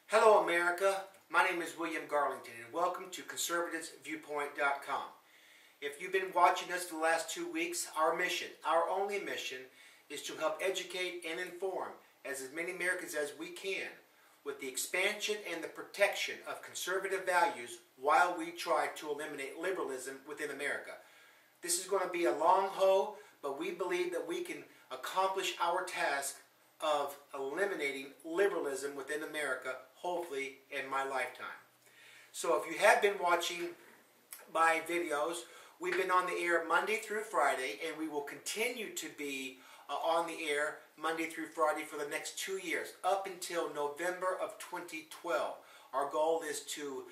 Hello America, my name is William Garlington and welcome to ConservativesViewpoint.com. If you've been watching us the last 2 weeks, our mission, our only mission, is to help educate and inform as many Americans as we can with the expansion and the protection of conservative values while we try to eliminate liberalism within America. This is going to be a long haul, but we believe that we can accomplish our task of eliminating liberalism within America, hopefully in my lifetime. So if you have been watching my videos, we've been on the air Monday through Friday, and we will continue to be on the air Monday through Friday for the next 2 years, up until November of 2012. Our goal is to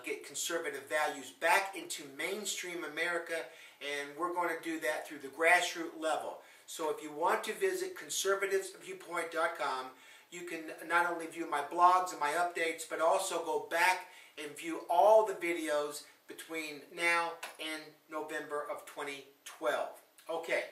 get conservative values back into mainstream America, and we're going to do that through the grassroots level. So if you want to visit ConservativesViewpoint.com, you can not only view my blogs and my updates, but also go back and view all the videos between now and November of 2012. Okay,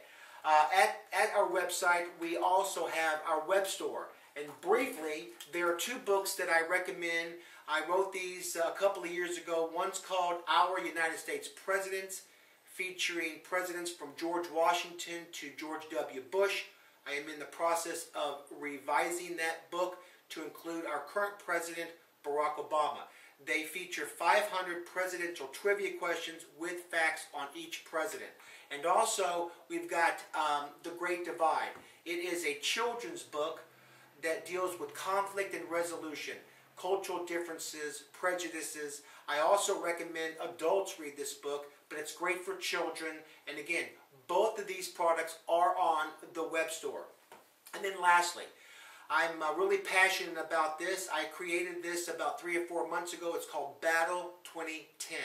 at our website, we also have our web store. And briefly, there are 2 books that I recommend. I wrote these a couple of years ago. One's called Our United States Presidents, featuring presidents from George Washington to George W. Bush. I am in the process of revising that book to include our current president, Barack Obama. They feature 500 presidential trivia questions with facts on each president. And also, we've got The Great Divide. It is a children's book that deals with conflict and resolution, cultural differences, prejudices. I also recommend adults read this book, but it's great for children. And again, both of these products are on the web store. And then lastly, I'm really passionate about this. I created this about 3 or 4 months ago. It's called Battle 2010,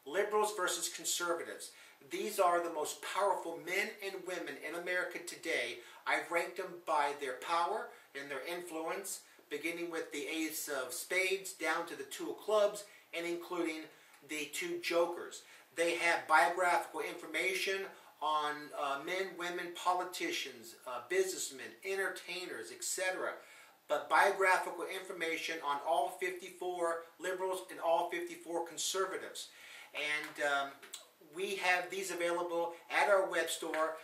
Liberals versus Conservatives. These are the most powerful men and women in America today. I've ranked them by their power and their influence, beginning with the Ace of Spades down to the 2 of Clubs and including the 2 Jokers. They have biographical information on men, women, politicians, businessmen, entertainers, etc. But biographical information on all 54 liberals and all 54 conservatives. And we have these available at our web store.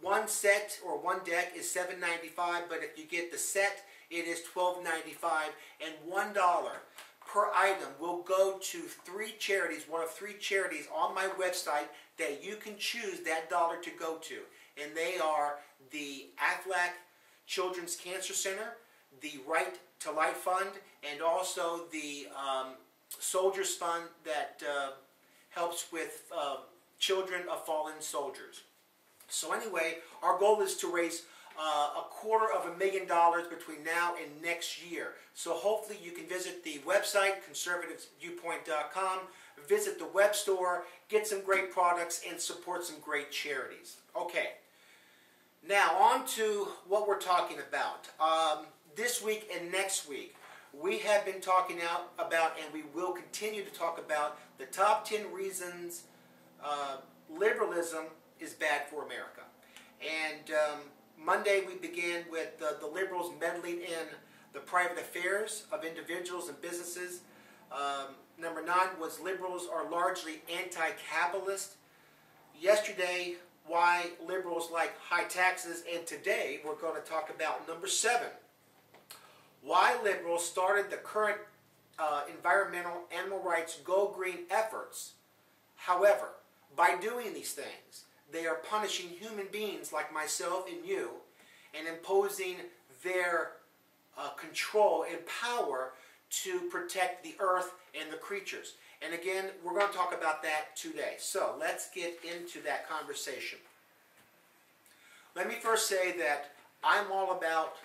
One set or one deck is $7.95, but if you get the set, it is $12.95, and $1 per item will go to 3 charities, one of 3 charities on my website that you can choose that dollar to go to. And they are the Aflac Children's Cancer Center, the Right to Life Fund, and also the Soldiers Fund that helps with children of fallen soldiers. So anyway, our goal is to raise $250,000 between now and next year. So hopefully you can visit the website, ConservativesViewpoint.com, visit the web store, get some great products, and support some great charities. Okay, now on to what we're talking about. This week and next week, we have been talking about, and we will continue to talk about, the top 10 reasons liberalism is bad for America. And Monday we began with the liberals meddling in the private affairs of individuals and businesses. Number 9 was liberals are largely anti-capitalist. Yesterday, why liberals like high taxes. And today we're going to talk about number 7. Why liberals started the current environmental animal rights Go Green efforts. However, by doing these things, they are punishing human beings like myself and you and imposing their control and power to protect the earth and the creatures. And again, we're going to talk about that today. So let's get into that conversation. Let me first say that I'm all about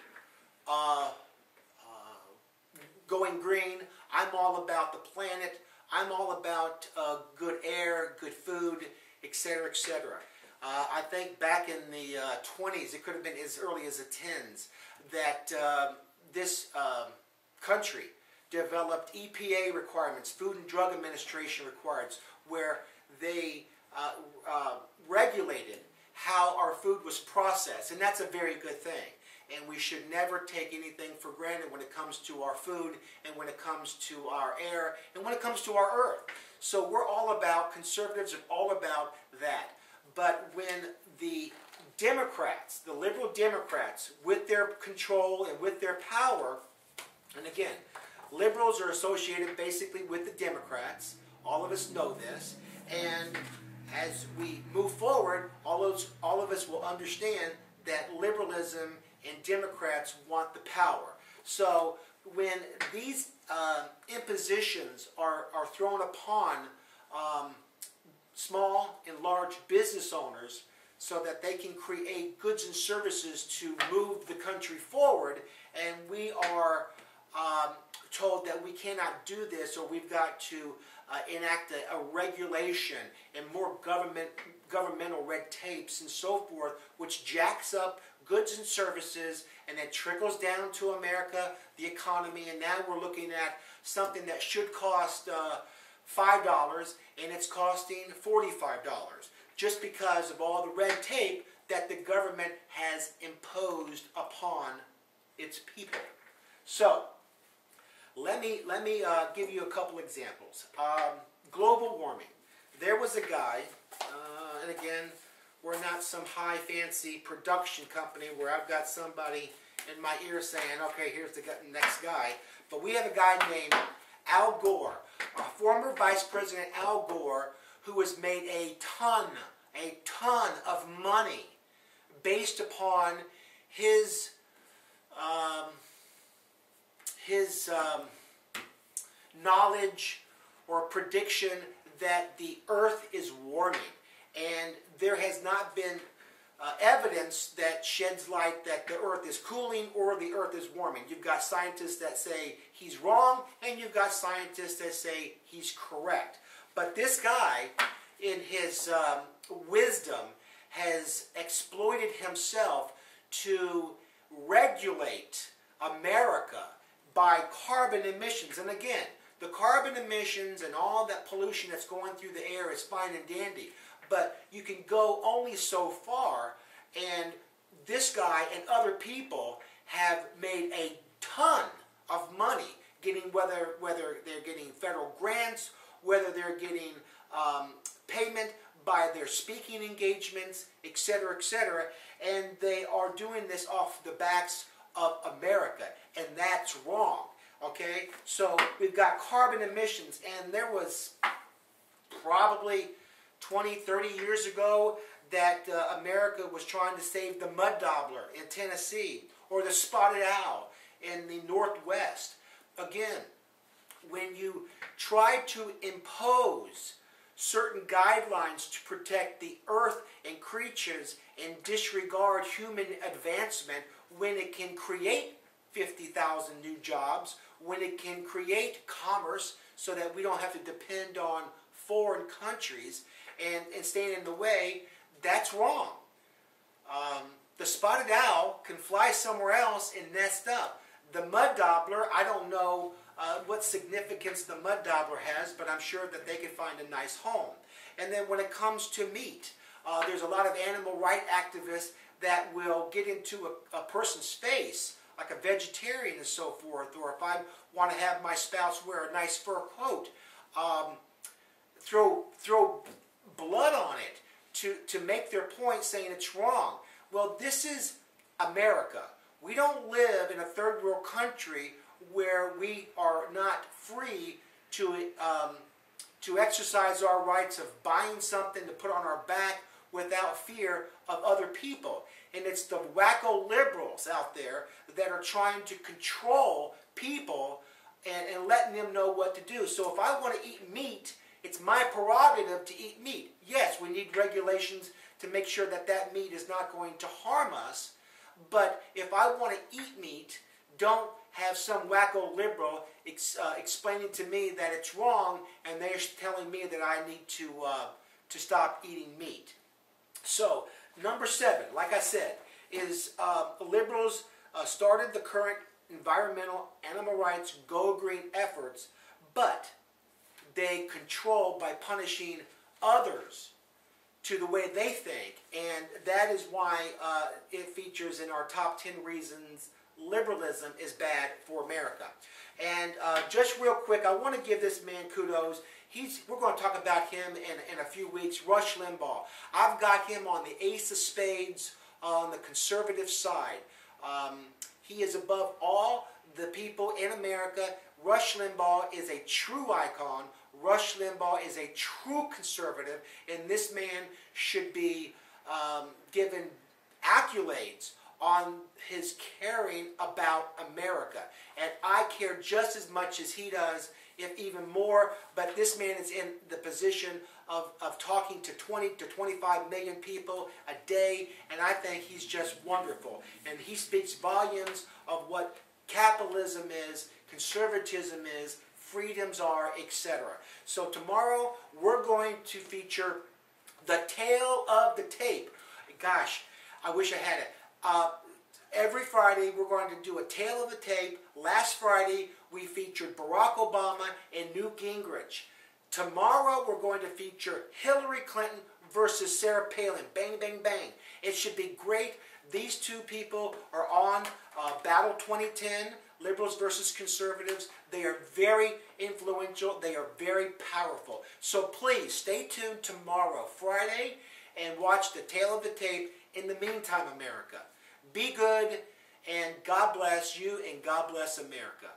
going green. I'm all about the planet. I'm all about good air, good food, etc., etc. I think back in the 20s, it could have been as early as the 10s, that this country developed EPA requirements, Food and Drug Administration requirements, where they regulated how our food was processed, and that's a very good thing. and we should never take anything for granted when it comes to our food and when it comes to our air and when it comes to our earth. So we're all about, conservatives are all about that. But when the Democrats, the liberal Democrats, with their control and with their power, and again, liberals are associated basically with the Democrats. All of us know this. And as we move forward, all of us will understand that liberalism and Democrats want the power. So when these impositions are thrown upon small and large business owners so that they can create goods and services to move the country forward, and we are told that we cannot do this, or we've got to enact a regulation and more governmental red tapes and so forth, which jacks up goods and services and then trickles down to America, the economy, and now we're looking at something that should cost $5 and it's costing $45 just because of all the red tape that the government has imposed upon its people. So let me give you a couple examples. Global warming. There was a guy, and again, we're not some high fancy production company where I've got somebody in my ear saying, okay, here's the next guy. But we have a guy named Al Gore, former Vice President Al Gore, who has made a ton of money based upon his knowledge or prediction that the earth is warming. And there has not been evidence that sheds light that the earth is cooling or the earth is warming. You've got scientists that say he's wrong, and you've got scientists that say he's correct. But this guy, in his wisdom, has exploited himself to regulate America by carbon emissions. And again, the carbon emissions and all that pollution that's going through the air is fine and dandy, but you can go only so far, and this guy and other people have made a ton of money getting, whether they're getting federal grants, whether they're getting payment by their speaking engagements, etc., etc., and they are doing this off the backs of America, and that's wrong. Okay, so we've got carbon emissions, and there was probably 20, 30 years ago that America was trying to save the mud daubler in Tennessee or the spotted owl in the Northwest. Again, when you try to impose certain guidelines to protect the earth and creatures and disregard human advancement, when it can create 50,000 new jobs, when it can create commerce so that we don't have to depend on foreign countries and stand in the way, that's wrong. The spotted owl can fly somewhere else and nest up. The mud daubler, I don't know what significance the mud daubler has, but I'm sure that they can find a nice home. And then when it comes to meat, there's a lot of animal rights activists that will get into a person's face, like a vegetarian and so forth, or if I want to have my spouse wear a nice fur coat, throw blood on it to make their point saying it's wrong. Well, this is America. We don't live in a third world country where we are not free to exercise our rights of buying something to put on our back without fear of other people. And it's the wacko liberals out there that are trying to control people and letting them know what to do. So if I want to eat meat, it's my prerogative to eat meat. Yes, we need regulations to make sure that that meat is not going to harm us. But if I want to eat meat, don't have some wacko liberal explaining to me that it's wrong, and they're telling me that I need to stop eating meat. So, number 7, like I said, is the liberals started the current environmental animal rights Go Green efforts, but they control by punishing others to the way they think, and that is why it features in our top 10 reasons liberalism is bad for America. And just real quick, I want to give this man kudos. We're going to talk about him in a few weeks. Rush Limbaugh. I've got him on the ace of spades on the conservative side. He is above all the people in America. Rush Limbaugh is a true icon. Rush Limbaugh is a true conservative, and this man should be given accolades on his caring about America. And I care just as much as he does, if even more, but this man is in the position of talking to 20 to 25 million people a day, and I think he's just wonderful. And he speaks volumes of what capitalism is, conservatism is, freedoms are, etc. So tomorrow we're going to feature the tale of the tape. Gosh, I wish I had it. Every Friday we're going to do a tale of the tape. Last Friday we featured Barack Obama and Newt Gingrich. Tomorrow we're going to feature Hillary Clinton versus Sarah Palin. Bang, bang, bang. It should be great. These two people are on Battle 2010, liberals versus conservatives. They are very influential. They are very powerful. So please stay tuned tomorrow, Friday, and watch the tale of the tape. In the meantime, America, be good, and God bless you, and God bless America.